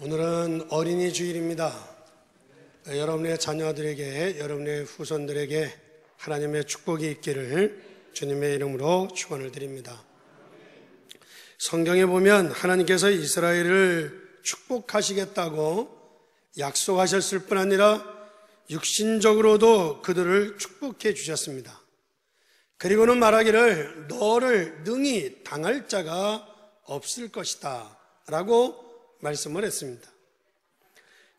오늘은 어린이 주일입니다. 여러분의 자녀들에게, 여러분의 후손들에게 하나님의 축복이 있기를 주님의 이름으로 축원을 드립니다. 성경에 보면 하나님께서 이스라엘을 축복하시겠다고 약속하셨을 뿐 아니라 육신적으로도 그들을 축복해 주셨습니다. 그리고는 말하기를 너를 능히 당할 자가 없을 것이다 라고 말씀을 했습니다.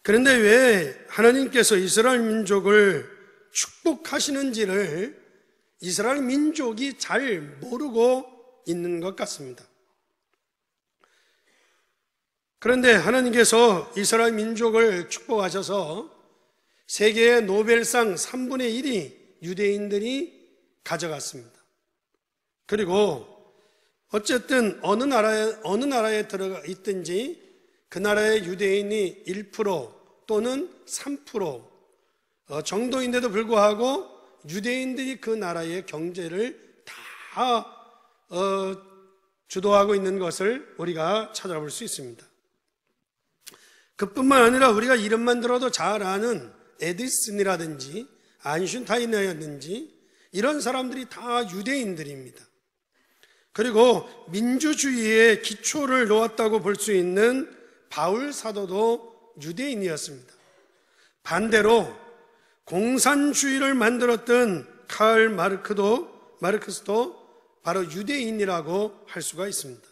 그런데 왜 하나님께서 이스라엘 민족을 축복하시는지를 이스라엘 민족이 잘 모르고 있는 것 같습니다. 그런데 하나님께서 이스라엘 민족을 축복하셔서 세계의 노벨상 3분의 1이 유대인들이 가져갔습니다. 그리고 어쨌든 어느 나라에 들어가 있든지 그 나라의 유대인이 1% 또는 3% 정도인데도 불구하고 유대인들이 그 나라의 경제를 다 주도하고 있는 것을 우리가 찾아볼 수 있습니다. 그뿐만 아니라 우리가 이름만 들어도 잘 아는 에디슨이라든지 아인슈타인이라든지 이런 사람들이 다 유대인들입니다. 그리고 민주주의의 기초를 놓았다고 볼 수 있는 바울 사도도 유대인이었습니다. 반대로 공산주의를 만들었던 칼 마르크스도 바로 유대인이라고 할 수가 있습니다.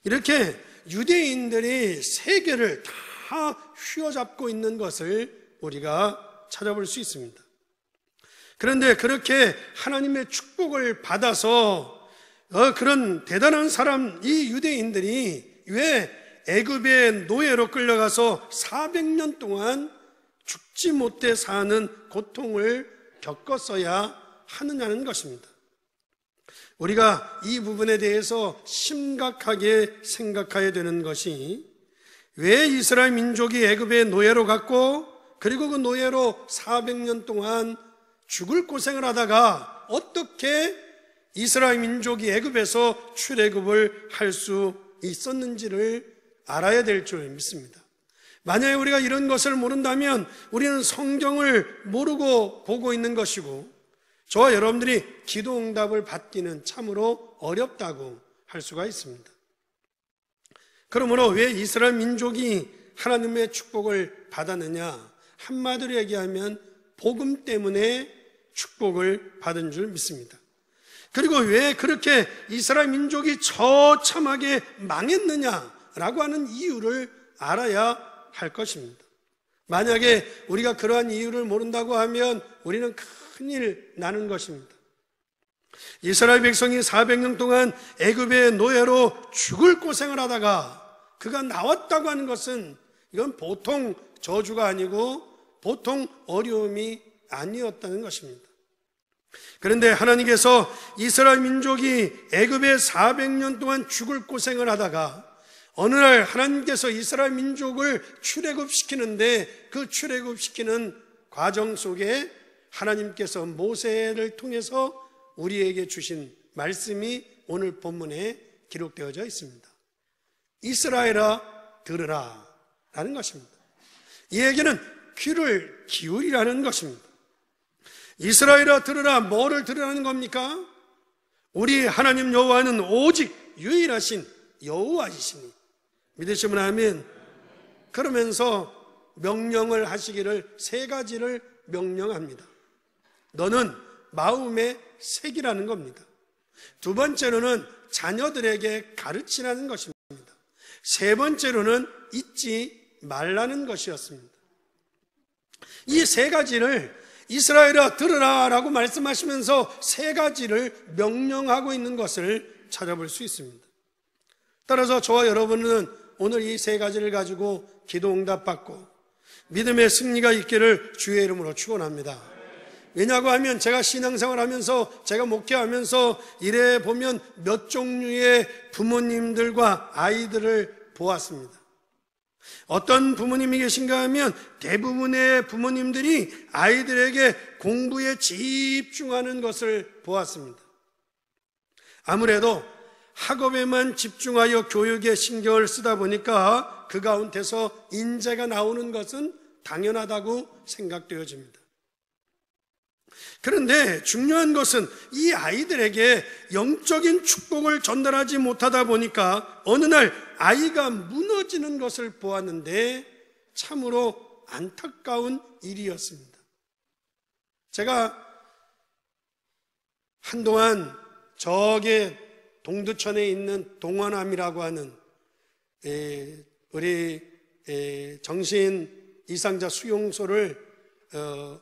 이렇게 유대인들이 세계를 다 휘어잡고 있는 것을 우리가 찾아볼 수 있습니다. 그런데 그렇게 하나님의 축복을 받아서 그런 대단한 사람, 이 유대인들이 왜 애굽의 노예로 끌려가서 400년 동안 죽지 못해 사는 고통을 겪었어야 하느냐는 것입니다. 우리가 이 부분에 대해서 심각하게 생각해야 되는 것이 왜 이스라엘 민족이 애굽의 노예로 갔고 그리고 그 노예로 400년 동안 죽을 고생을 하다가 어떻게 이스라엘 민족이 애굽에서 출애굽을 할 수 있었는지를 알아야 될 줄 믿습니다. 만약에 우리가 이런 것을 모른다면 우리는 성경을 모르고 보고 있는 것이고 저와 여러분들이 기도 응답을 받기는 참으로 어렵다고 할 수가 있습니다. 그러므로 왜 이스라엘 민족이 하나님의 축복을 받았느냐? 한마디로 얘기하면 복음 때문에 축복을 받은 줄 믿습니다. 그리고 왜 그렇게 이스라엘 민족이 처참하게 망했느냐라고 하는 이유를 알아야 할 것입니다. 만약에 우리가 그러한 이유를 모른다고 하면 우리는 큰일 나는 것입니다. 이스라엘 백성이 400년 동안 애굽의 노예로 죽을 고생을 하다가 그가 나왔다고 하는 것은 이건 보통 저주가 아니고 보통 어려움이 아니었다는 것입니다. 그런데 하나님께서 이스라엘 민족이 애굽에 400년 동안 죽을 고생을 하다가 어느 날 하나님께서 이스라엘 민족을 출애굽시키는데 그 출애굽시키는 과정 속에 하나님께서 모세를 통해서 우리에게 주신 말씀이 오늘 본문에 기록되어져 있습니다. 이스라엘아 들으라 라는 것입니다. 이 얘기는 귀를 기울이라는 것입니다. 이스라엘아 들으라, 뭐를 들으라는 겁니까? 우리 하나님 여호와는 오직 유일하신 여호와이시니 믿으시면 아멘. 그러면서 명령을 하시기를 세 가지를 명령합니다. 너는 마음에 새기라는 겁니다. 두 번째로는 자녀들에게 가르치라는 것입니다. 세 번째로는 잊지 말라는 것이었습니다. 이 세 가지를 이스라엘아 들으라 라고 말씀하시면서 세 가지를 명령하고 있는 것을 찾아볼 수 있습니다. 따라서 저와 여러분은 오늘 이 세 가지를 가지고 기도 응답받고 믿음의 승리가 있기를 주의 이름으로 축원합니다. 왜냐고 하면 제가 신앙생활하면서 제가 목회하면서 이래 보면 몇 종류의 부모님들과 아이들을 보았습니다. 어떤 부모님이 계신가 하면 대부분의 부모님들이 아이들에게 공부에 집중하는 것을 보았습니다. 아무래도 학업에만 집중하여 교육에 신경을 쓰다 보니까 그 가운데서 인재가 나오는 것은 당연하다고 생각되어집니다. 그런데 중요한 것은 이 아이들에게 영적인 축복을 전달하지 못하다 보니까 어느 날 아이가 무너지는 것을 보았는데 참으로 안타까운 일이었습니다. 제가 한동안 저게 동두천에 있는 동원암이라고 하는 우리 정신 이상자 수용소를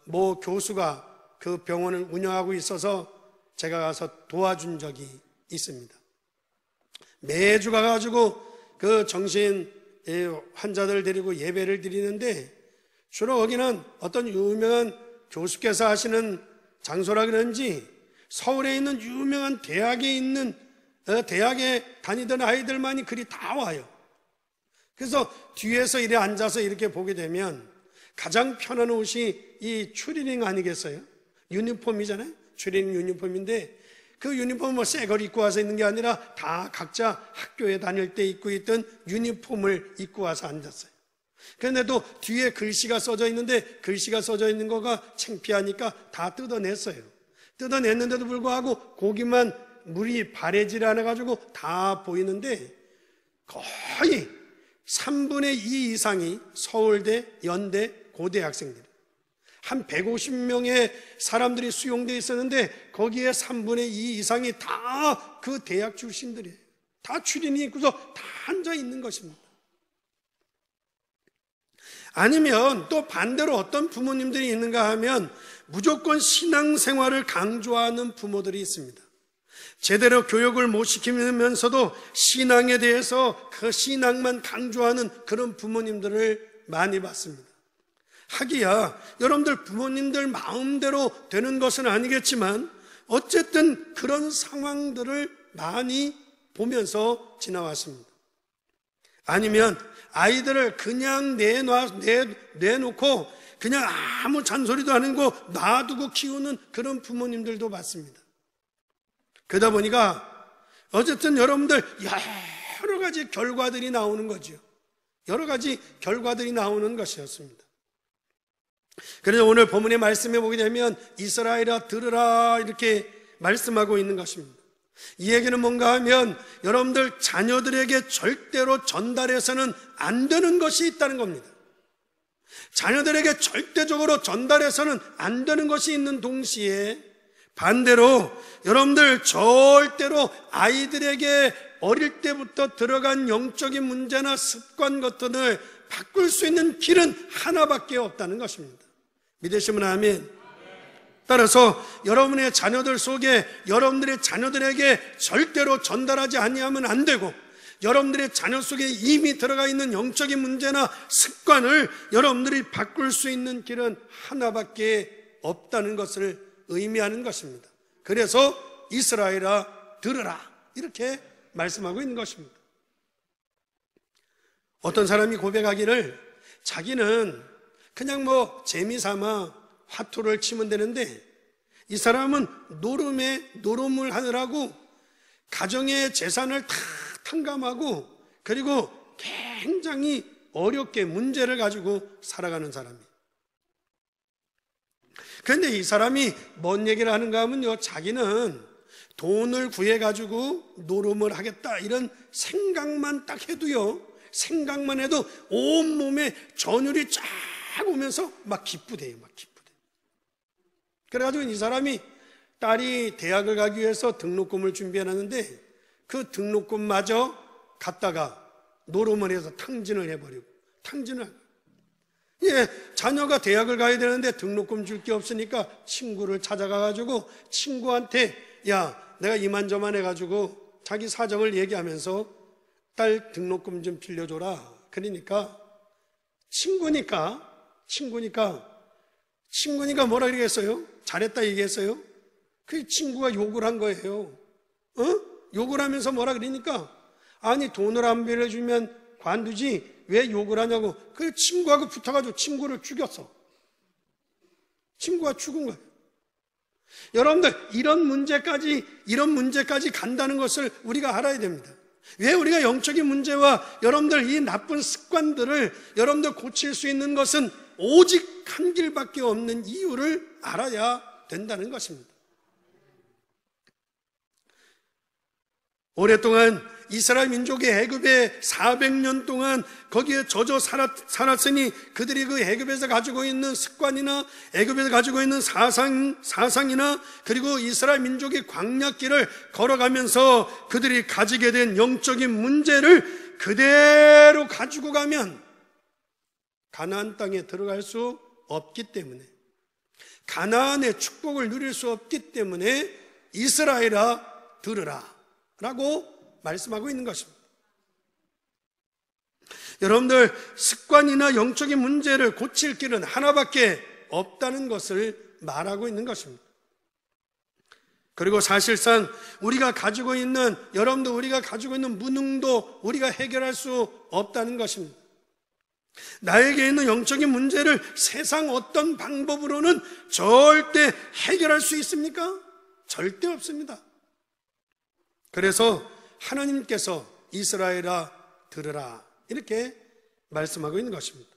모 교수가 그 병원을 운영하고 있어서 제가 가서 도와준 적이 있습니다. 매주 가가지고 그 정신 환자들 데리고 예배를 드리는데 주로 거기는 어떤 유명한 교수께서 하시는 장소라 그런지 서울에 있는 유명한 대학에 다니던 아이들만이 그리 다 와요. 그래서 뒤에서 이래 앉아서 이렇게 보게 되면 가장 편한 옷이 이 추리닝 아니겠어요? 유니폼이잖아요. 추리닝 유니폼인데 그 유니폼은 뭐 새 걸 입고 와서 있는 게 아니라 다 각자 학교에 다닐 때 입고 있던 유니폼을 입고 와서 앉았어요. 그런데도 뒤에 글씨가 써져 있는데 글씨가 써져 있는 거가 창피하니까 다 뜯어냈어요. 뜯어냈는데도 불구하고 거기만 물이 바래질 않아가지고 다 보이는데 거의 3분의 2 이상이 서울대, 연대, 고대 학생들. 한 150명의 사람들이 수용되어 있었는데 거기에 3분의 2 이상이 다 그 대학 출신들이에요. 다 추리닝 입고서 다 앉아 있는 것입니다. 아니면 또 반대로 어떤 부모님들이 있는가 하면 무조건 신앙생활을 강조하는 부모들이 있습니다. 제대로 교육을 못 시키면서도 신앙에 대해서 그 신앙만 강조하는 그런 부모님들을 많이 봤습니다. 하기야 여러분들 부모님들 마음대로 되는 것은 아니겠지만 어쨌든 그런 상황들을 많이 보면서 지나왔습니다. 아니면 아이들을 그냥 내놓고 그냥 아무 잔소리도 안 하고 놔두고 키우는 그런 부모님들도 봤습니다. 그러다 보니까 어쨌든 여러분들 여러 가지 결과들이 나오는 거죠. 여러 가지 결과들이 나오는 것이었습니다. 그래서 오늘 본문의 말씀에 보게 되면 이스라엘아 들으라 이렇게 말씀하고 있는 것입니다. 이 얘기는 뭔가 하면 여러분들 자녀들에게 절대로 전달해서는 안 되는 것이 있다는 겁니다. 자녀들에게 절대적으로 전달해서는 안 되는 것이 있는 동시에 반대로 여러분들 절대로 아이들에게 어릴 때부터 들어간 영적인 문제나 습관 것들을 바꿀 수 있는 길은 하나밖에 없다는 것입니다. 믿으시면 아멘. 따라서 여러분의 자녀들 속에 여러분들의 자녀들에게 절대로 전달하지 아니하면 안 되고 여러분들의 자녀 속에 이미 들어가 있는 영적인 문제나 습관을 여러분들이 바꿀 수 있는 길은 하나밖에 없다는 것을 의미하는 것입니다. 그래서 이스라엘아 들으라 이렇게 말씀하고 있는 것입니다. 어떤 사람이 고백하기를 자기는 그냥 뭐 재미삼아 화투를 치면 되는데 이 사람은 노름을 하느라고 가정의 재산을 다 탕감하고 그리고 굉장히 어렵게 문제를 가지고 살아가는 사람이에요. 그런데 이 사람이 뭔 얘기를 하는가 하면요, 자기는 돈을 구해가지고 노름을 하겠다 이런 생각만 딱 해도요, 생각만 해도 온몸에 전율이 쫙 오면서 막 기쁘대요. 그래가지고 이 사람이 딸이 대학을 가기 위해서 등록금을 준비해놨는데 그 등록금마저 갖다가 노름을 해서 탕진을 해버리고 자녀가 대학을 가야 되는데 등록금 줄 게 없으니까 친구를 찾아가가지고 친구한테 야 내가 이만저만 해가지고 자기 사정을 얘기하면서 딸 등록금 좀 빌려줘라. 그러니까 친구니까 뭐라 그러겠어요? 잘했다 얘기했어요? 그 친구가 욕을 한 거예요. 욕을 하면서 뭐라 그러니까 아니 돈을 안 빌려주면 관두지 왜 욕을 하냐고. 그 친구하고 붙어가지고 친구를 죽였어. 친구가 죽은 거예요. 여러분들 이런 문제까지 간다는 것을 우리가 알아야 됩니다. 왜 우리가 영적인 문제와 여러분들 이 나쁜 습관들을 여러분들 고칠 수 있는 것은 오직 한 길밖에 없는 이유를 알아야 된다는 것입니다. 오랫동안 이스라엘 민족이 애굽에 400년 동안 거기에 젖어 살았으니 그들이 그 애굽에서 가지고 있는 습관이나 애굽에서 가지고 있는 사상이나 그리고 이스라엘 민족이 광야길을 걸어가면서 그들이 가지게 된 영적인 문제를 그대로 가지고 가면 가나안 땅에 들어갈 수 없기 때문에, 가나안의 축복을 누릴 수 없기 때문에 이스라엘아 들으라 라고 말씀하고 있는 것입니다. 여러분들, 습관이나 영적인 문제를 고칠 길은 하나밖에 없다는 것을 말하고 있는 것입니다. 그리고 사실상 우리가 가지고 있는, 여러분들 우리가 가지고 있는 무능도 우리가 해결할 수 없다는 것입니다. 나에게 있는 영적인 문제를 세상 어떤 방법으로는 절대 해결할 수 있습니까? 절대 없습니다. 그래서 하나님께서 이스라엘아 들으라 이렇게 말씀하고 있는 것입니다.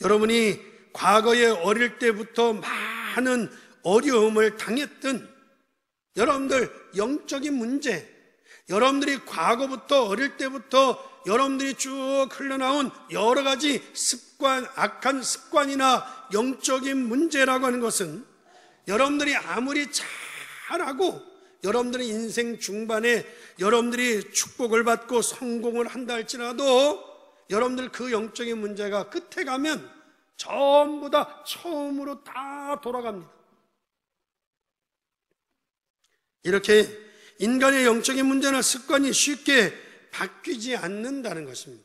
여러분이 과거에 어릴 때부터 많은 어려움을 당했던 여러분들 영적인 문제, 여러분들이 과거부터 어릴 때부터 여러분들이 쭉 흘러나온 여러 가지 습관, 악한 습관이나 영적인 문제라고 하는 것은 여러분들이 아무리 잘하고 여러분들의 인생 중반에 여러분들이 축복을 받고 성공을 한다 할지라도 여러분들 그 영적인 문제가 끝에 가면 전부 다 처음으로 다 돌아갑니다. 이렇게 인간의 영적인 문제나 습관이 쉽게 바뀌지 않는다는 것입니다.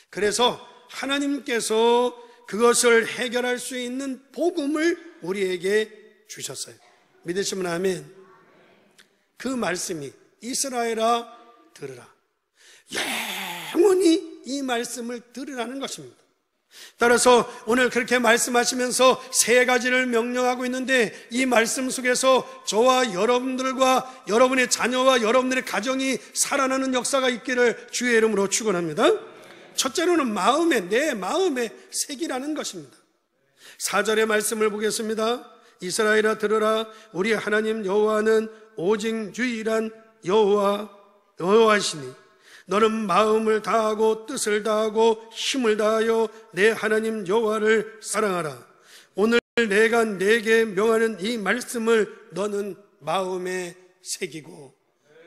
그래서 하나님께서 그것을 해결할 수 있는 복음을 우리에게 주셨어요. 믿으시면 아멘. 그 말씀이 이스라엘아 들으라, 영원히 이 말씀을 들으라는 것입니다. 따라서 오늘 그렇게 말씀하시면서 세 가지를 명령하고 있는데 이 말씀 속에서 저와 여러분들과 여러분의 자녀와 여러분들의 가정이 살아나는 역사가 있기를 주의 이름으로 축원합니다. 첫째로는 내 마음에 새기라는 것입니다. 4절의 말씀을 보겠습니다. 이스라엘아 들으라, 우리 하나님 여호와는 오직 유일한 여호와시니 너는 마음을 다하고 뜻을 다하고 힘을 다하여 내 하나님 여호와를 사랑하라. 오늘 내가 내게 명하는 이 말씀을 너는 마음에 새기고.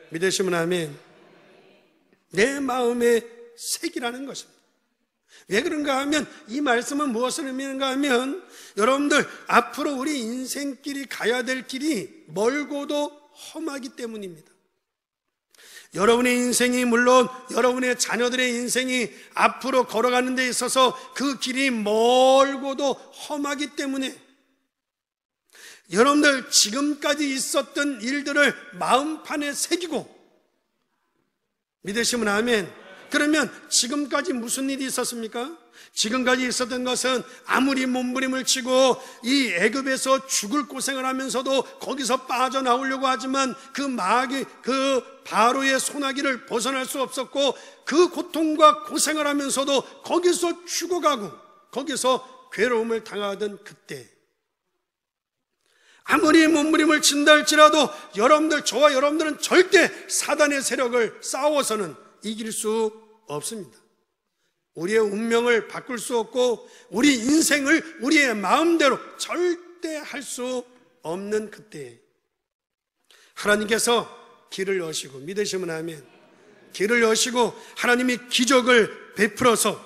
믿으시면 아멘. 내 마음에 새기라는 것입니다. 왜 그런가 하면 이 말씀은 무엇을 의미하는가 하면 여러분들 앞으로 우리 인생길이 가야 될 길이 멀고도 험하기 때문입니다. 여러분의 인생이, 물론 여러분의 자녀들의 인생이 앞으로 걸어가는 데 있어서 그 길이 멀고도 험하기 때문에 여러분들 지금까지 있었던 일들을 마음판에 새기고. 믿으시면 아멘. 그러면 지금까지 무슨 일이 있었습니까? 지금까지 있었던 것은 아무리 몸부림을 치고 이 애굽에서 죽을 고생을 하면서도 거기서 빠져나오려고 하지만 그 마귀, 그 바로의 소나기를 벗어날 수 없었고 그 고통과 고생을 하면서도 거기서 죽어가고 거기서 괴로움을 당하던 그때, 아무리 몸부림을 친다 할지라도 여러분들, 저와 여러분들은 절대 사단의 세력을 싸워서는 이길 수 없습니다. 우리의 운명을 바꿀 수 없고 우리 인생을 우리의 마음대로 절대 할 수 없는 그때 하나님께서 길을 여시고. 믿으시면 아멘. 길을 여시고 하나님이 기적을 베풀어서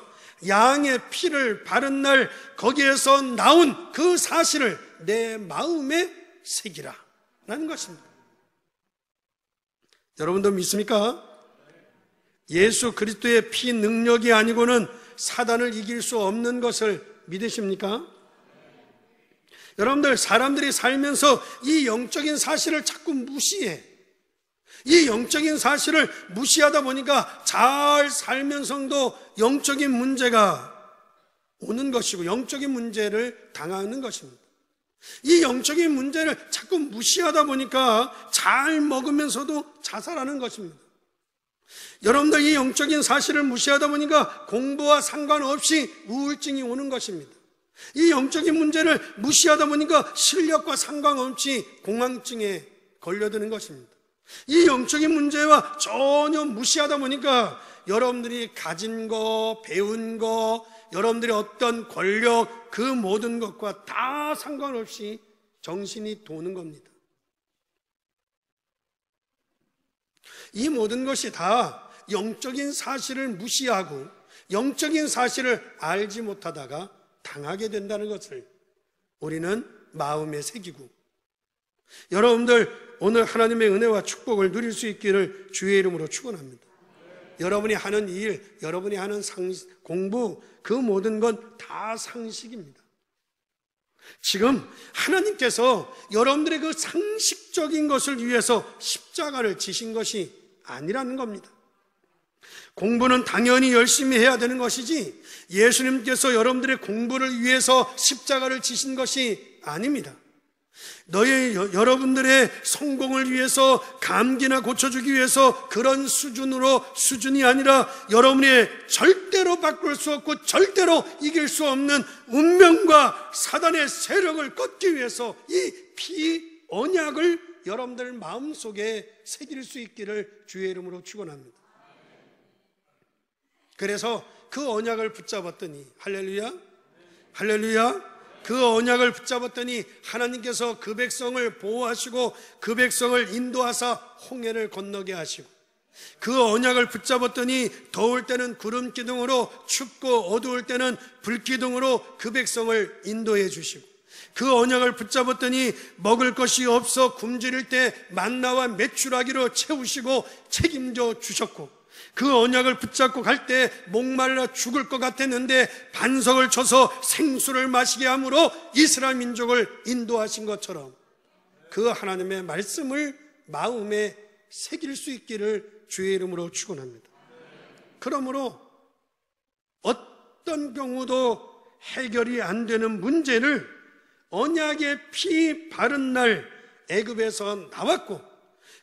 양의 피를 바른 날 거기에서 나온 그 사실을 내 마음에 새기라 라는 것입니다. 여러분도 믿습니까? 예수 그리스도의 피 능력이 아니고는 사단을 이길 수 없는 것을 믿으십니까? 여러분들, 사람들이 살면서 이 영적인 사실을 자꾸 무시해. 이 영적인 사실을 무시하다 보니까 잘 살면서도 영적인 문제가 오는 것이고 영적인 문제를 당하는 것입니다. 이 영적인 문제를 자꾸 무시하다 보니까 잘 먹으면서도 자살하는 것입니다. 여러분들 이 영적인 사실을 무시하다 보니까 공부와 상관없이 우울증이 오는 것입니다. 이 영적인 문제를 무시하다 보니까 실력과 상관없이 공황증에 걸려드는 것입니다. 이 영적인 문제와 전혀 무시하다 보니까 여러분들이 가진 거, 배운 거, 여러분들의 어떤 권력, 그 모든 것과 다 상관없이 정신이 도는 겁니다. 이 모든 것이 다 영적인 사실을 무시하고 영적인 사실을 알지 못하다가 당하게 된다는 것을 우리는 마음에 새기고, 여러분들 오늘 하나님의 은혜와 축복을 누릴 수 있기를 주의 이름으로 축원합니다. 여러분이 하는 일, 여러분이 하는 공부, 그 모든 건 다 상식입니다. 지금 하나님께서 여러분들의 그 상식적인 것을 위해서 십자가를 지신 것이 아니라는 겁니다. 공부는 당연히 열심히 해야 되는 것이지 예수님께서 여러분들의 공부를 위해서 십자가를 지신 것이 아닙니다. 여러분들의 성공을 위해서, 감기나 고쳐주기 위해서 그런 수준이 아니라 여러분이 절대로 바꿀 수 없고 절대로 이길 수 없는 운명과 사단의 세력을 꺾기 위해서 이 피 언약을 여러분들 마음속에 새길 수 있기를 주의 이름으로 축원합니다. 그래서 그 언약을 붙잡았더니, 할렐루야, 할렐루야, 그 언약을 붙잡았더니 하나님께서 그 백성을 보호하시고 그 백성을 인도하사 홍해를 건너게 하시고, 그 언약을 붙잡았더니 더울 때는 구름 기둥으로, 춥고 어두울 때는 불 기둥으로 그 백성을 인도해 주시고, 그 언약을 붙잡았더니 먹을 것이 없어 굶주릴 때 만나와 메추라기로 채우시고 책임져 주셨고, 그 언약을 붙잡고 갈 때 목말라 죽을 것 같았는데 반석을 쳐서 생수를 마시게 함으로 이스라엘 민족을 인도하신 것처럼 그 하나님의 말씀을 마음에 새길 수 있기를 주의 이름으로 축원합니다. 그러므로 어떤 경우도 해결이 안 되는 문제를 언약의 피 바른 날 애굽에서 나왔고,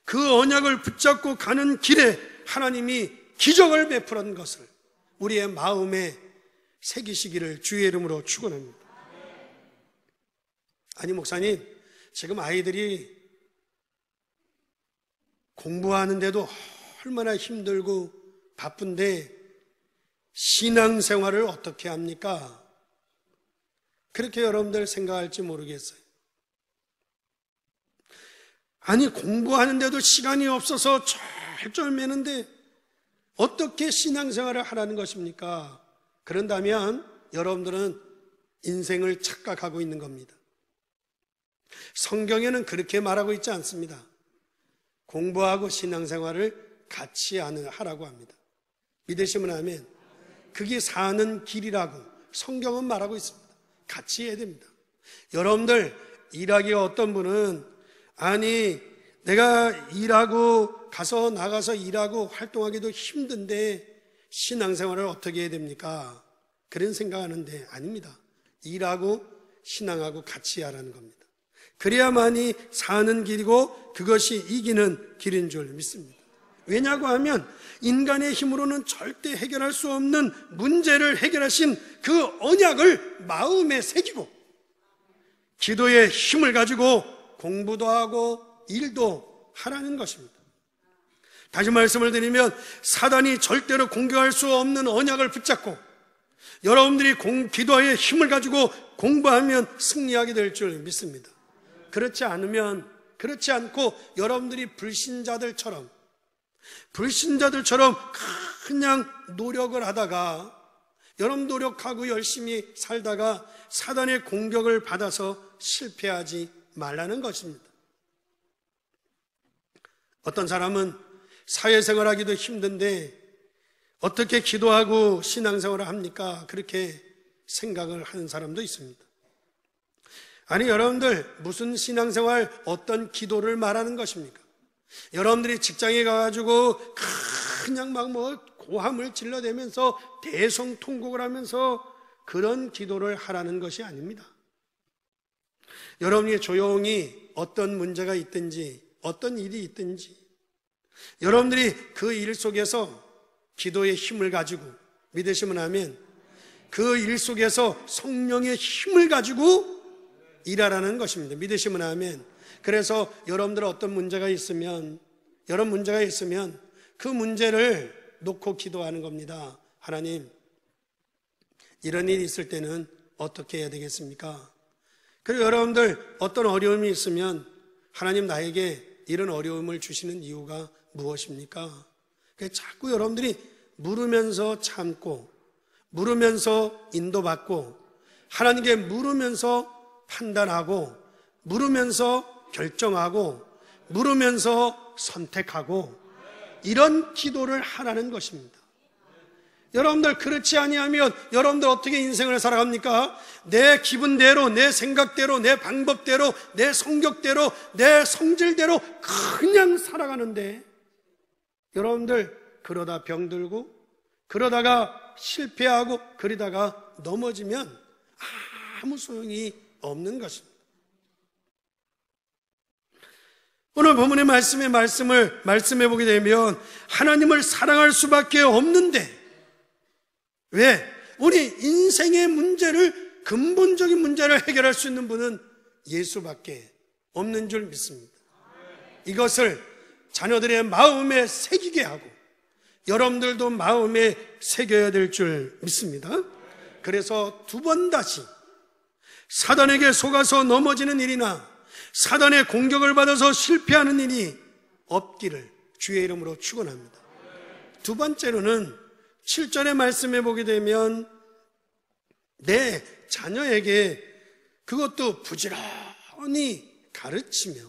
그 언약을 붙잡고 가는 길에 하나님이 기적을 베풀은 것을 우리의 마음에 새기시기를 주의 이름으로 축원합니다. 아니 목사님, 지금 아이들이 공부하는데도 얼마나 힘들고 바쁜데 신앙생활을 어떻게 합니까? 그렇게 여러분들 생각할지 모르겠어요. 아니 공부하는데도 시간이 없어서 쩔쩔매는데 어떻게 신앙생활을 하라는 것입니까? 그런다면 여러분들은 인생을 착각하고 있는 겁니다. 성경에는 그렇게 말하고 있지 않습니다. 공부하고 신앙생활을 같이 하라고 합니다. 믿으시면 아멘. 그게 사는 길이라고 성경은 말하고 있습니다. 같이 해야 됩니다. 여러분들 일하기가, 어떤 분은 아니 내가 일하고 나가서 일하고 활동하기도 힘든데 신앙생활을 어떻게 해야 됩니까? 그런 생각하는데 아닙니다. 일하고 신앙하고 같이 하라는 겁니다. 그래야만이 사는 길이고 그것이 이기는 길인 줄 믿습니다. 왜냐고 하면 인간의 힘으로는 절대 해결할 수 없는 문제를 해결하신 그 언약을 마음에 새기고 기도의 힘을 가지고 공부도 하고 일도 하라는 것입니다. 다시 말씀을 드리면 사단이 절대로 공격할 수 없는 언약을 붙잡고 여러분들이 기도의 힘을 가지고 공부하면 승리하게 될 줄 믿습니다. 그렇지 않고 여러분들이 불신자들처럼 그냥 노력을 하다가, 여러분 노력하고 열심히 살다가 사단의 공격을 받아서 실패하지 말라는 것입니다. 어떤 사람은 사회생활하기도 힘든데 어떻게 기도하고 신앙생활을 합니까? 그렇게 생각을 하는 사람도 있습니다. 아니 여러분들, 무슨 신앙생활, 어떤 기도를 말하는 것입니까? 여러분들이 직장에 가가지고 그냥 막 고함을 질러대면서 대성통곡을 하면서 그런 기도를 하라는 것이 아닙니다. 여러분이 조용히 어떤 문제가 있든지 어떤 일이 있든지 여러분들이 그 일 속에서 기도의 힘을 가지고, 믿으시면 아멘, 그 일 속에서 성령의 힘을 가지고 일하라는 것입니다. 믿으시면 아멘. 그래서 여러분들 어떤 문제가 있으면, 여러 문제가 있으면 그 문제를 놓고 기도하는 겁니다. 하나님, 이런 일이 있을 때는 어떻게 해야 되겠습니까? 그리고 여러분들 어떤 어려움이 있으면 하나님, 나에게 이런 어려움을 주시는 이유가 무엇입니까? 자꾸 여러분들이 물으면서 참고, 물으면서 인도받고, 하나님께 물으면서 판단하고, 물으면서 결정하고, 물으면서 선택하고, 이런 기도를 하라는 것입니다. 여러분들 그렇지 아니하면 여러분들 어떻게 인생을 살아갑니까? 내 기분대로, 내 생각대로, 내 방법대로, 내 성격대로, 내 성질대로 그냥 살아가는데, 여러분들 그러다 병들고, 그러다가 실패하고, 그러다가 넘어지면 아무 소용이 없는 것입니다. 오늘 본문의 말씀을 말씀해 보게 되면 하나님을 사랑할 수밖에 없는데, 왜? 우리 인생의 문제를, 근본적인 문제를 해결할 수 있는 분은 예수밖에 없는 줄 믿습니다. 이것을 자녀들의 마음에 새기게 하고 여러분들도 마음에 새겨야 될 줄 믿습니다. 그래서 두 번 다시 사단에게 속아서 넘어지는 일이나 사단의 공격을 받아서 실패하는 일이 없기를 주의 이름으로 축원합니다. 두 번째로는 7절의 말씀해 보게 되면 내 자녀에게 그것도 부지런히 가르치며,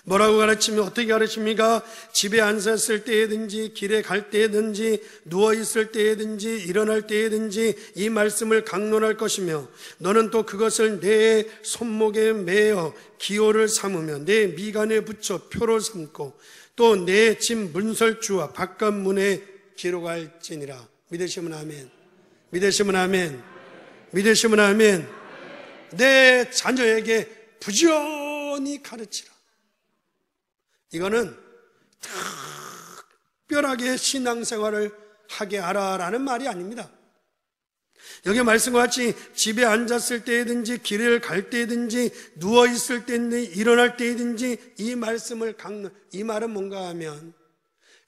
뭐라고 가르치며 어떻게 가르칩니까? 집에 앉았을 때든지 길에 갈 때든지 누워있을 때든지 일어날 때든지 이 말씀을 강론할 것이며, 너는 또 그것을 내 손목에 매어 기호를 삼으며 내 미간에 붙여 표를 삼고 또 내 집 문설주와 바깥문에 기록할지니라. 믿으시면 아멘. 믿으시면 아멘. 믿으시면 아멘. 내 자녀에게 부지런히 가르치라. 이거는 특별하게 신앙생활을 하게 하라라는 말이 아닙니다. 여기 말씀과 같이 집에 앉았을 때든지 길을 갈 때든지 누워있을 때든지 일어날 때든지 이 말씀을 이 말은 뭔가 하면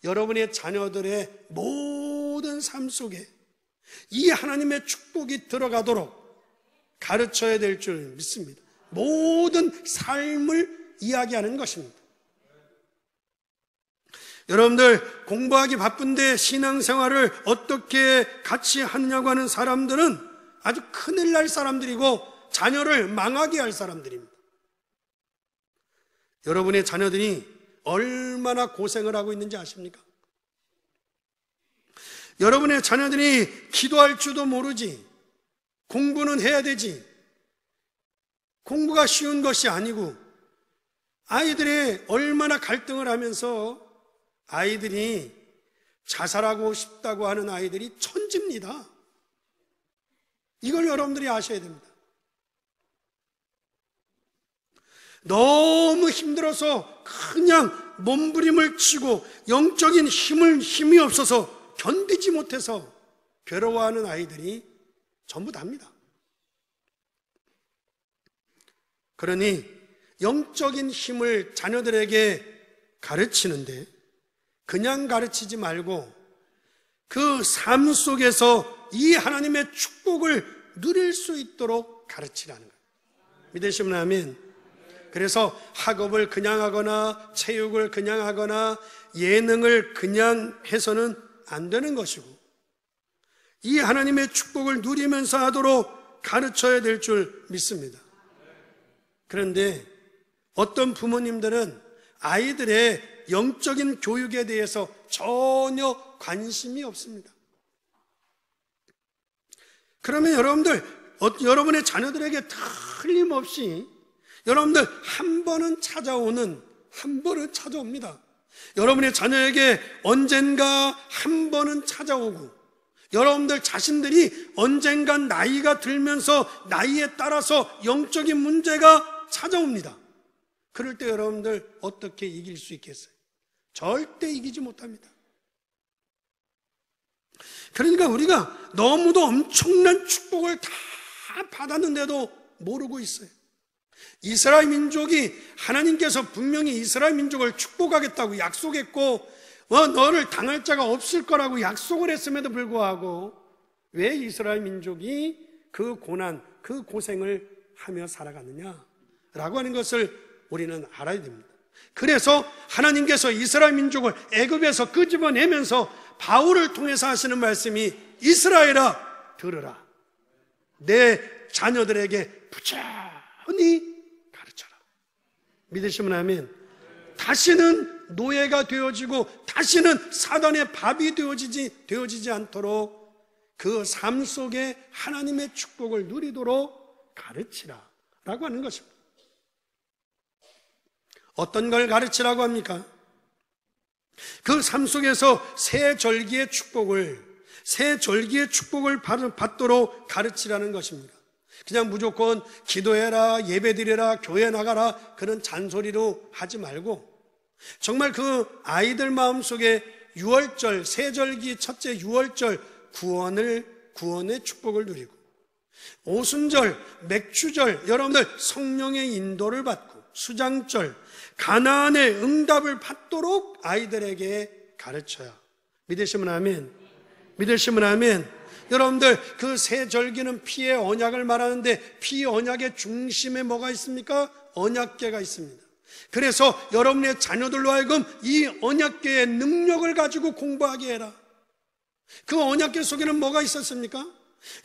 여러분의 자녀들의 모든 삶 속에 이 하나님의 축복이 들어가도록 가르쳐야 될 줄 믿습니다. 모든 삶을 이야기하는 것입니다. 여러분들 공부하기 바쁜데 신앙생활을 어떻게 같이 하느냐고 하는 사람들은 아주 큰일 날 사람들이고 자녀를 망하게 할 사람들입니다. 여러분의 자녀들이 얼마나 고생을 하고 있는지 아십니까? 여러분의 자녀들이 기도할 줄도 모르지, 공부는 해야 되지, 공부가 쉬운 것이 아니고 아이들이 얼마나 갈등을 하면서 아이들이 자살하고 싶다고 하는 아이들이 천지입니다. 이걸 여러분들이 아셔야 됩니다. 너무 힘들어서 그냥 몸부림을 치고 영적인 힘이 없어서 견디지 못해서 괴로워하는 아이들이 전부 답니다. 그러니 영적인 힘을 자녀들에게 가르치는데 그냥 가르치지 말고 그 삶 속에서 이 하나님의 축복을 누릴 수 있도록 가르치라는 거예요. 믿으시면 아멘. 그래서 학업을 그냥 하거나 체육을 그냥 하거나 예능을 그냥 해서는 안 되는 것이고 이 하나님의 축복을 누리면서 하도록 가르쳐야 될 줄 믿습니다. 그런데 어떤 부모님들은 아이들의 영적인 교육에 대해서 전혀 관심이 없습니다. 그러면 여러분의 자녀들에게 틀림없이 여러분들 한 번은 찾아옵니다. 여러분의 자녀에게 언젠가 한 번은 찾아오고 여러분들 자신들이 언젠간 나이가 들면서 나이에 따라서 영적인 문제가 찾아옵니다. 그럴 때 여러분들 어떻게 이길 수 있겠어요? 절대 이기지 못합니다. 그러니까 우리가 너무도 엄청난 축복을 다 받았는데도 모르고 있어요. 이스라엘 민족이 하나님께서 분명히 이스라엘 민족을 축복하겠다고 약속했고 너를 당할 자가 없을 거라고 약속을 했음에도 불구하고 왜 이스라엘 민족이 그 고난, 그 고생을 하며 살아가느냐라고 하는 것을 우리는 알아야 됩니다. 그래서 하나님께서 이스라엘 민족을 애굽에서 끄집어내면서 바울을 통해서 하시는 말씀이 이스라엘아 들으라. 내 자녀들에게 부지런히 가르쳐라. 믿으시면 아멘. 다시는 노예가 되어지고 다시는 사단의 밥이 되어지지 않도록 그 삶 속에 하나님의 축복을 누리도록 가르치라 라고 하는 것입니다. 어떤 걸 가르치라고 합니까? 그 삶 속에서 새 절기의 축복을 받도록 가르치라는 것입니다. 그냥 무조건 기도해라, 예배드려라, 교회 나가라 그런 잔소리로 하지 말고 정말 그 아이들 마음속에 유월절, 새절기 첫째 유월절 구원의 축복을 누리고 오순절, 맥주절 여러분들 성령의 인도를 받고 수장절, 가나안의 응답을 받도록 아이들에게 가르쳐야. 믿으시면 아멘. 믿으시면 아멘. 여러분들 그 새 절기는 피의 언약을 말하는데 피 언약의 중심에 뭐가 있습니까? 언약궤가 있습니다. 그래서 여러분의 자녀들로 하여금 이 언약궤의 능력을 가지고 공부하게 해라. 그 언약궤 속에는 뭐가 있었습니까?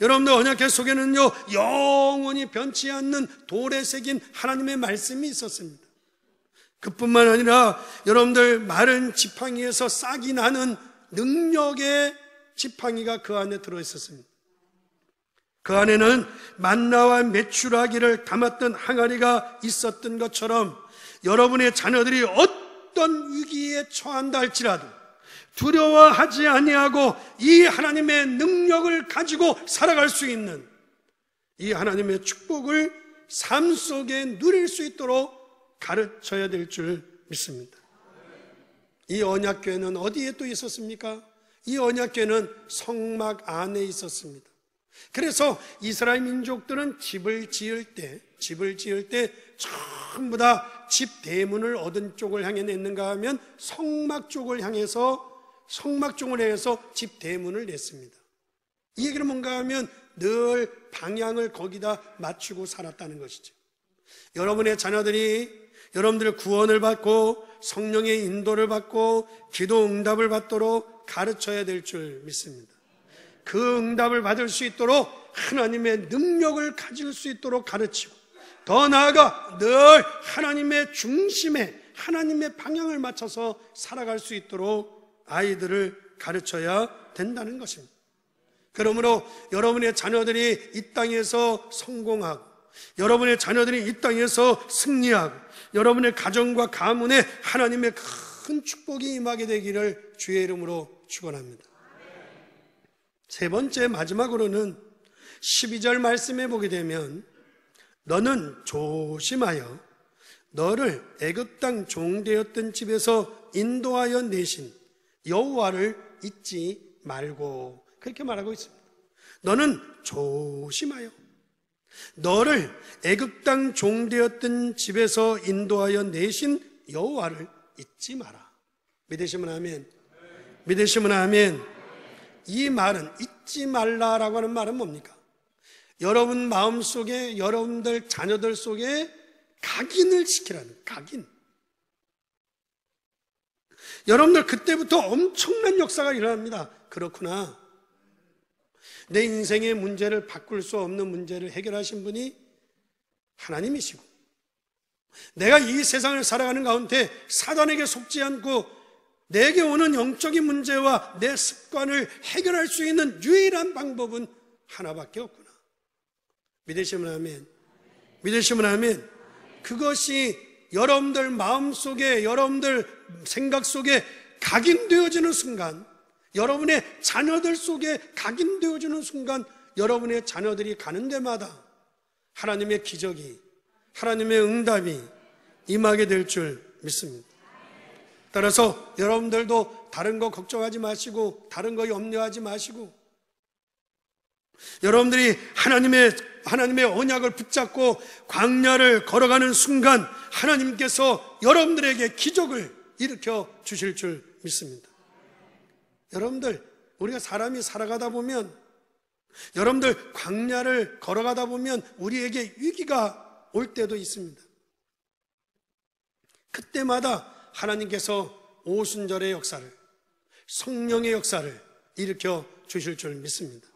여러분들 언약궤 속에는요 영원히 변치 않는 돌에 새긴 하나님의 말씀이 있었습니다. 그뿐만 아니라 여러분들 마른 지팡이에서 싹이 나는 능력의 지팡이가 그 안에 들어있었습니다. 그 안에는 만나와 메추라기를 담았던 항아리가 있었던 것처럼 여러분의 자녀들이 어떤 위기에 처한다 할지라도 두려워하지 아니하고 이 하나님의 능력을 가지고 살아갈 수 있는 이 하나님의 축복을 삶 속에 누릴 수 있도록 가르쳐야 될 줄 믿습니다. 이 언약궤는 어디에 또 있었습니까? 이 언약궤는 성막 안에 있었습니다. 그래서 이스라엘 민족들은 집을 지을 때 전부 다 집 대문을 얻은 쪽을 향해 냈는가 하면 성막 쪽을 향해서 집 대문을 냈습니다. 이 얘기는 뭔가 하면 늘 방향을 거기다 맞추고 살았다는 것이죠. 여러분의 자녀들이 여러분들의 구원을 받고 성령의 인도를 받고 기도 응답을 받도록 가르쳐야 될 줄 믿습니다. 그 응답을 받을 수 있도록 하나님의 능력을 가질 수 있도록 가르치고 더 나아가 늘 하나님의 중심에 하나님의 방향을 맞춰서 살아갈 수 있도록 아이들을 가르쳐야 된다는 것입니다. 그러므로 여러분의 자녀들이 이 땅에서 성공하고 여러분의 자녀들이 이 땅에서 승리하고 여러분의 가정과 가문에 하나님의 큰 축복이 임하게 되기를 주의 이름으로 축원합니다. 세 번째 마지막으로는 12절 말씀에 보게 되면 너는 조심하여 너를 애굽 땅 종되었던 집에서 인도하여 내신 여호와를 잊지 말고 그렇게 말하고 있습니다. 너는 조심하여 너를 애굽 땅 종되었던 집에서 인도하여 내신 여호와를 잊지 마라. 믿으시면 아멘. 믿으시면 아멘. 이 말은 잊지 말라라고 하는 말은 뭡니까? 여러분 마음속에 여러분들 자녀들 속에 각인을 시키라는 각인. 여러분들 그때부터 엄청난 역사가 일어납니다. 그렇구나. 내 인생의 문제를 바꿀 수 없는 문제를 해결하신 분이 하나님이시고 내가 이 세상을 살아가는 가운데 사단에게 속지 않고 내게 오는 영적인 문제와 내 습관을 해결할 수 있는 유일한 방법은 하나밖에 없구나. 믿으시면 아멘. 믿으시면 아멘. 그것이 여러분들 마음속에 여러분들 생각 속에 각인되어지는 순간 여러분의 자녀들 속에 각인되어지는 순간 여러분의 자녀들이 가는 데마다 하나님의 기적이 하나님의 응답이 임하게 될 줄 믿습니다. 따라서 여러분들도 다른 거 걱정하지 마시고 다른 거 염려하지 마시고 여러분들이 하나님의 언약을 붙잡고 광야를 걸어가는 순간 하나님께서 여러분들에게 기적을 일으켜 주실 줄 믿습니다. 여러분들, 우리가 사람이 살아가다 보면, 여러분들 광야를 걸어가다 보면 우리에게 위기가 올 때도 있습니다. 그때마다 하나님께서 오순절의 역사를, 성령의 역사를 일으켜 주실 줄 믿습니다.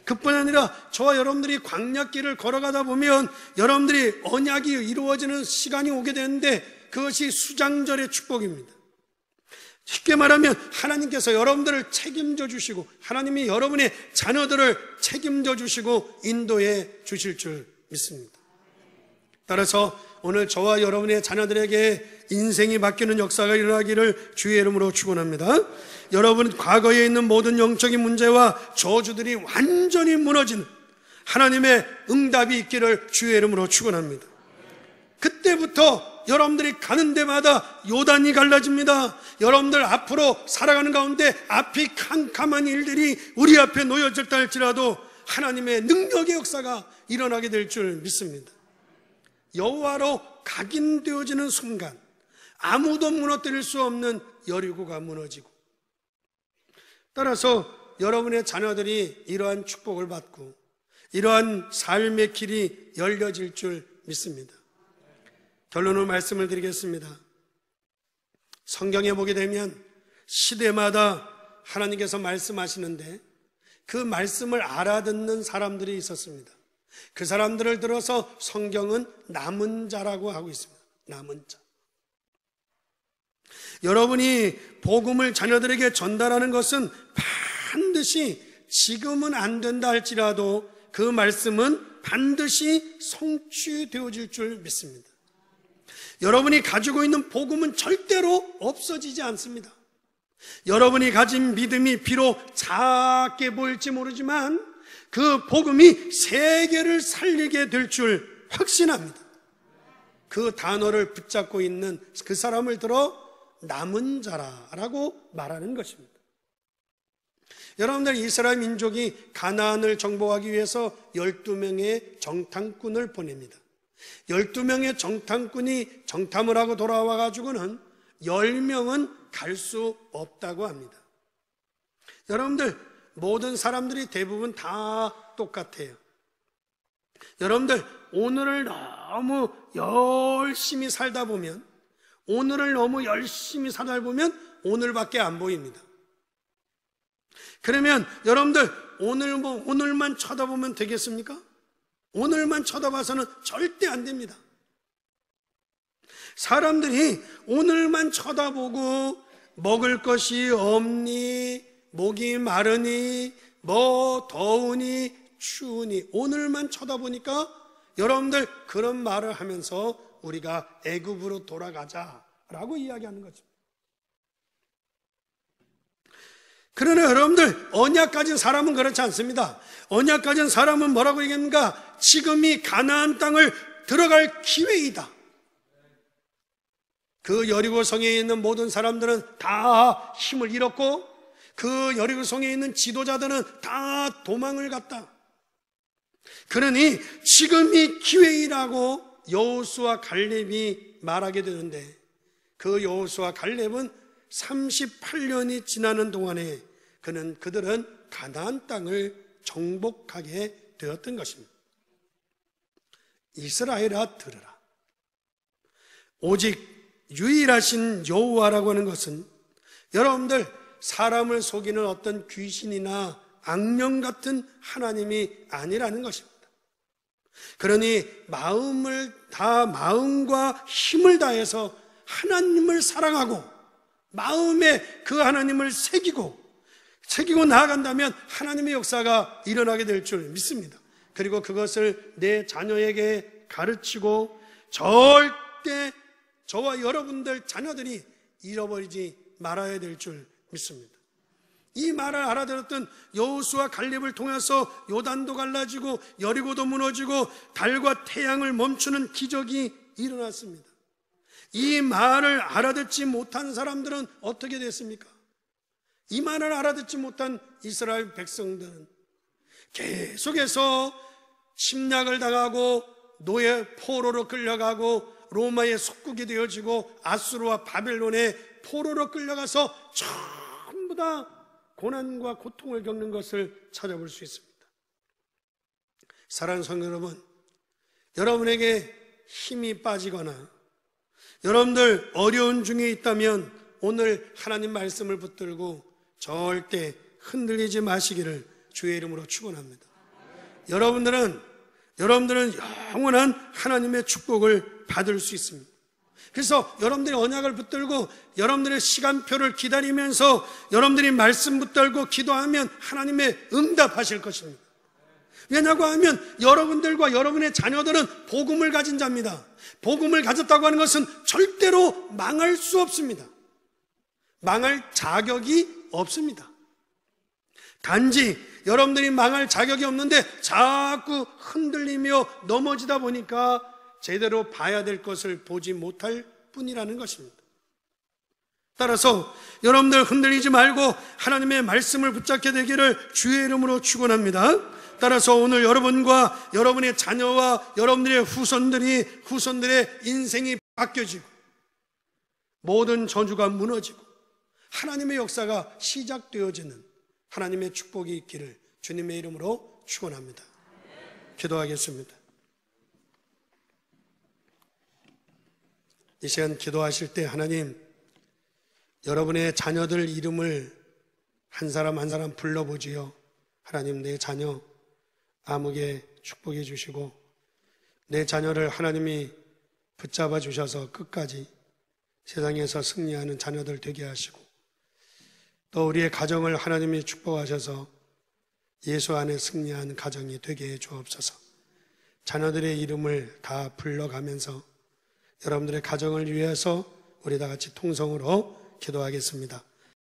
그뿐 아니라 저와 여러분들이 광야길을 걸어가다 보면 여러분들이 언약이 이루어지는 시간이 오게 되는데 그것이 수장절의 축복입니다. 쉽게 말하면 하나님께서 여러분들을 책임져 주시고 하나님이 여러분의 자녀들을 책임져 주시고 인도해 주실 줄 믿습니다. 따라서 오늘 저와 여러분의 자녀들에게 인생이 바뀌는 역사가 일어나기를 주의 이름으로 축원합니다. 여러분 과거에 있는 모든 영적인 문제와 저주들이 완전히 무너지는 하나님의 응답이 있기를 주의 이름으로 축원합니다. 그때부터 여러분들이 가는 데마다 요단이 갈라집니다. 여러분들 앞으로 살아가는 가운데 앞이 캄캄한 일들이 우리 앞에 놓여졌다 할지라도 하나님의 능력의 역사가 일어나게 될 줄 믿습니다. 여호와로 각인되어지는 순간 아무도 무너뜨릴 수 없는 여리고가 무너지고, 따라서 여러분의 자녀들이 이러한 축복을 받고 이러한 삶의 길이 열려질 줄 믿습니다. 결론으로 말씀을 드리겠습니다. 성경에 보게 되면 시대마다 하나님께서 말씀하시는데 그 말씀을 알아듣는 사람들이 있었습니다. 그 사람들을 들어서 성경은 남은 자라고 하고 있습니다. 남은 자. 여러분이 복음을 자녀들에게 전달하는 것은 반드시 지금은 안 된다 할지라도 그 말씀은 반드시 성취되어질 줄 믿습니다. 여러분이 가지고 있는 복음은 절대로 없어지지 않습니다. 여러분이 가진 믿음이 비록 작게 보일지 모르지만 그 복음이 세계를 살리게 될 줄 확신합니다. 그 단어를 붙잡고 있는 그 사람을 들어 남은 자라고 말하는 것입니다. 여러분들, 이스라엘 민족이 가나안을 정복하기 위해서 12명의 정탐꾼을 보냅니다. 12명의 정탐꾼이 정탐을 하고 돌아와 가지고는 10명은 갈 수 없다고 합니다. 여러분들, 모든 사람들이 대부분 다 똑같아요. 여러분들, 오늘을 너무 열심히 살다 보면 오늘밖에 안 보입니다. 그러면 여러분들, 오늘만 쳐다보면 되겠습니까? 오늘만 쳐다봐서는 절대 안 됩니다. 사람들이 오늘만 쳐다보고 먹을 것이 없니, 목이 마르니, 더우니, 추우니, 오늘만 쳐다보니까 여러분들 그런 말을 하면서 우리가 애굽으로 돌아가자라고 이야기하는 거죠. 그러나 여러분들, 언약 가진 사람은 그렇지 않습니다. 언약 가진 사람은 뭐라고 얘기합니까? 지금이 가나안 땅을 들어갈 기회이다. 그 여리고 성에 있는 모든 사람들은 다 힘을 잃었고 그 여리고 성에 있는 지도자들은 다 도망을 갔다. 그러니 지금이 기회이라고 여호수아 갈렙이 말하게 되는데, 그 여호수아 갈렙은 38년이 지나는 동안에 그들은 가나안 땅을 정복하게 되었던 것입니다. 이스라엘아, 들으라. 오직 유일하신 여호와라고 하는 것은 여러분들, 사람을 속이는 어떤 귀신이나 악령 같은 하나님이 아니라는 것입니다. 그러니 마음과 힘을 다해서 하나님을 사랑하고 마음에 그 하나님을 새기고 나아간다면 하나님의 역사가 일어나게 될 줄 믿습니다. 그리고 그것을 내 자녀에게 가르치고 절대 저와 여러분들 자녀들이 잃어버리지 말아야 될 줄 믿습니다. 이 말을 알아들었던 여호수아 갈렙을 통해서 요단도 갈라지고 여리고도 무너지고 달과 태양을 멈추는 기적이 일어났습니다. 이 말을 알아듣지 못한 사람들은 어떻게 됐습니까? 이 말을 알아듣지 못한 이스라엘 백성들은 계속해서 침략을 당하고 노예 포로로 끌려가고 로마의 속국이 되어지고 아수르와 바벨론의 포로로 끌려가서 전부 다 고난과 고통을 겪는 것을 찾아볼 수 있습니다. 사랑하는 성도 여러분, 여러분에게 힘이 빠지거나 여러분들 어려운 중에 있다면 오늘 하나님 말씀을 붙들고 절대 흔들리지 마시기를 주의 이름으로 축원합니다. 여러분들은 영원한 하나님의 축복을 받을 수 있습니다. 그래서 여러분들이 언약을 붙들고 여러분들의 시간표를 기다리면서 여러분들이 말씀 붙들고 기도하면 하나님의 응답하실 것입니다. 왜냐고 하면 여러분들과 여러분의 자녀들은 복음을 가진 자입니다. 복음을 가졌다고 하는 것은 절대로 망할 수 없습니다. 망할 자격이 없습니다. 단지 여러분들이 망할 자격이 없는데 자꾸 흔들리며 넘어지다 보니까 제대로 봐야 될 것을 보지 못할 뿐이라는 것입니다. 따라서 여러분들 흔들리지 말고 하나님의 말씀을 붙잡게 되기를 주의 이름으로 축원합니다. 따라서 오늘 여러분과 여러분의 자녀와 여러분들의 후손들의 인생이 바뀌어지고 모든 저주가 무너지고 하나님의 역사가 시작되어지는 하나님의 축복이 있기를 주님의 이름으로 축원합니다. 기도하겠습니다. 이 시간 기도하실 때 하나님, 여러분의 자녀들 이름을 한 사람 한 사람 불러보지요. 하나님, 내 자녀 아무개 축복해 주시고 내 자녀를 하나님이 붙잡아 주셔서 끝까지 세상에서 승리하는 자녀들 되게 하시고 또 우리의 가정을 하나님이 축복하셔서 예수 안에 승리하는 가정이 되게 해 주옵소서. 자녀들의 이름을 다 불러가면서 여러분들의 가정을 위해서 우리 다 같이 통성으로 기도하겠습니다.